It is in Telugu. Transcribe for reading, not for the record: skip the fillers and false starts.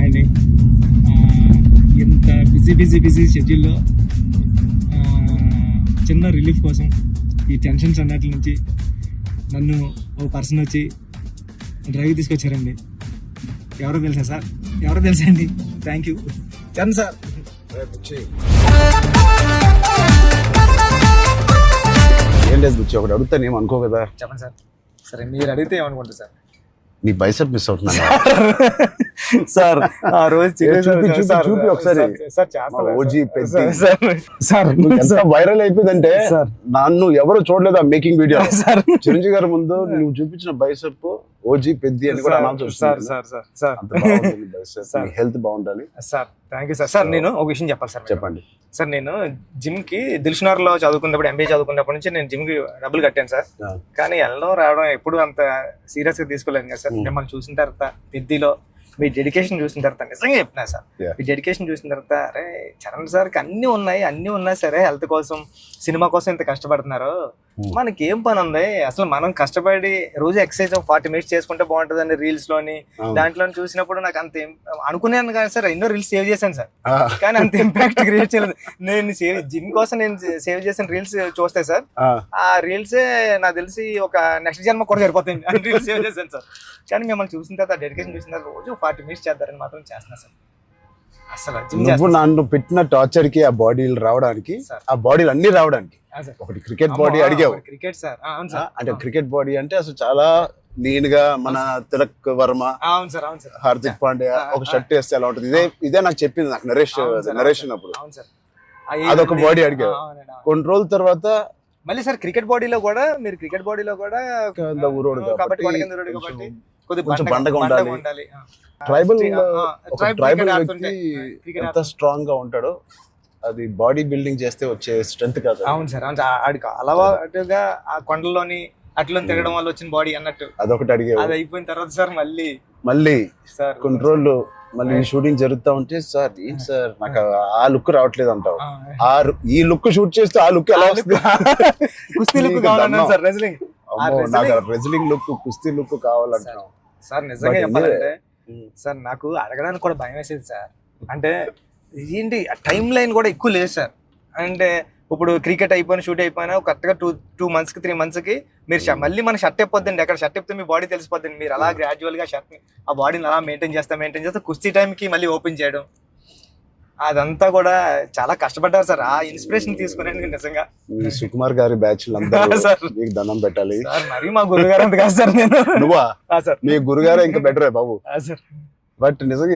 అండి. ఇంత బిజీ షెడ్యూల్లో చిన్న రిలీఫ్ కోసం ఈ టెన్షన్స్ అన్నట్ల నుంచి నన్ను ఓ పర్సన్ వచ్చి డ్రైవ్ తీసుకొచ్చారండి. ఎవరో తెలుసా అండి. Thank you Charan sir. ఏం లేదు బుచ్చి, ఒకటి అడుగుతాను ఏం అనుకో కదా. చెప్పండి సార్. సరే మీరు అడిగితే ఏమనుకుంటారు సార్? నీ బైసెప్ మిస్ అవుతున్నా సార్. ఆ రోజు చూపి ఒకసారి. ఓజీ సార్ ఎంత వైరల్ అయిపోయిందంటే నన్ను ఎవరు చూడలేదు ఆ మేకింగ్ వీడియో. చిరంజీవి గారి ముందు నువ్వు చూపించిన బైసెప్ ఓజీ పెద్ది అని కూడా అనౌన్స్ చేస్తున్నారు. హెల్త్ బాగుండాలి sir. Thank you sir. Sir నేను ఒక విషయం చెప్పాలి సార్. చెప్పండి సార్. నేను జిమ్ కి దిల్షునగర్లో చదువుకున్నప్పుడు, ఎంబీఏ చదువుకున్నప్పటి నుంచి నేను జిమ్ కి డబ్బులు కట్టాను సార్. కానీ వెళ్ళడం రావడం ఎప్పుడు అంత సీరియస్ గా తీసుకోలేదు కదా సార్. మిమ్మల్ని చూసిన తర్వాత పెద్దిలో మీ డెడికేషన్ చూసిన తర్వాత నిజంగా చెప్తున్నా సార్, మీ డెడికేషన్ చూసిన తర్వాత అరే చరణ్ సార్కి అన్ని ఉన్నాయి సరే, హెల్త్ కోసం సినిమా కోసం ఇంత కష్టపడుతున్నారు, మనకి ఏం పని ఉంది అసలు? మనం కష్టపడి రోజు ఎక్సర్సైజ్ 40 minutes చేసుకుంటే బాగుంటుందండి రీల్స్ లోని దాంట్లో చూసినప్పుడు నాకు అంత అనుకున్నాను కానీ సార్, ఎన్నో రీల్స్ సేవ్ చేశాను సార్, కానీ అంత ఇంపాక్ట్ క్రియేట్ చేయలేదు. నేను జిమ్ కోసం నేను సేవ్ చేసిన రీల్స్ చూస్తే సార్, ఆ రీల్సే నాకు తెలిసి ఒక నెక్స్ట్ జన్మ కూడా సరిపోతుంది రీల్స్ సేవ్ చేశాను సార్. కానీ మిమ్మల్ని చూసిన తర్వాత డెడికేషన్ చూసిన తర్వాత రోజు 40 minutes చేద్దారని మాత్రం చేస్తున్నా సార్. అసలు నువ్వు నన్ను పెట్టిన టార్చర్ కి ఆ బాడీలు రావడానికి, ఆ బాడీలు అన్ని రావడానికి ఒకటి క్రికెట్ బాడీ అడిగావు. క్రికెట్ సార్ అంటే క్రికెట్ బాడీ అంటే అసలు చాలా లీన్ గా మన తిలక్ వర్మ, హార్దిక్ పాండ్యా ఒక షర్ట్ వేస్తే ఎలా ఉంటుంది, ఇదే నాకు చెప్పింది నాకు నరేషన్ అప్పుడు. అదొక బాడీ అడిగావు. కొన్ని రోజుల తర్వాత మళ్ళీ సార్ క్రికెట్ బాడీలో కూడా కొంచెం బండగా ఉండాలి. ట్రైబల్ వ్యక్తి ఎంత స్ట్రాంగ్ గా ఉంటాడో అది బాడీ బిల్డింగ్ చేస్తే వచ్చే స్ట్రెంత్ కాదు. అవును సార్. ఆడికి అలవాటుగా ఆ కొండలోని అట్లా తిరగడం వల్ల వచ్చిన బాడీ అన్నట్టు అదొకటి అడిగే. అది అయిపోయిన తర్వాత సార్ మళ్ళీ సార్ కొన్ని రోజులు మళ్ళీ షూటింగ్ జరుగుతా ఉంటే సార్ ఏంటి సార్ నాకు ఆ లుక్ రావట్లేదు అంటావు. ఈ లుక్ షూట్ చేస్తే ఆ లుక్ ఎలా వస్తుంది? కుస్తీ లుక్ కావాలన్నా సార్, రెజ్లింగ్ నాకు రెజ్లింగ్ లుక్, కుస్తీ లుక్ కావాలంటున్నావు సార్. నిజంగా చెప్పాలంటే సార్ నాకు అడగడానికి కూడా భయం వేసేది సార్. అంటే ఏంటి టైం లైన్ కూడా ఎక్కువ లేదు సార్. అంటే ఇప్పుడు క్రికెట్ అయిపోయినా షూట్ అయిపోయినా కరెక్ట్గా 2 months కి 3 months కి మీరు మళ్ళీ మన షర్ట్ అయిపోద్దండి. అక్కడ షర్ట్ అయిపోతే మీ బాడీ తెలిసిపోద్దండి. మీరు అలా గ్రాడ్యువల్ గా షర్ట్ ఆ బాడీని అలా మెయింటైన్ చేస్తే కుస్తీ టైంకి మళ్ళీ ఓపెన్ చేయడం, అదంతా కూడా చాలా కష్టపడ్డారు సార్. ఆ ఇన్స్పిరేషన్ తీసుకునేందుకు నిజంగా సుకుమార్ గారి బ్యాచ్ మీకు దండం పెట్టాలి మరి. మా గురుగారు అంత కాదు సార్. నేను నువ్వా సార్? మీ గురుగారే ఇంకా బెటరే బాబు. బట్ నిజంగా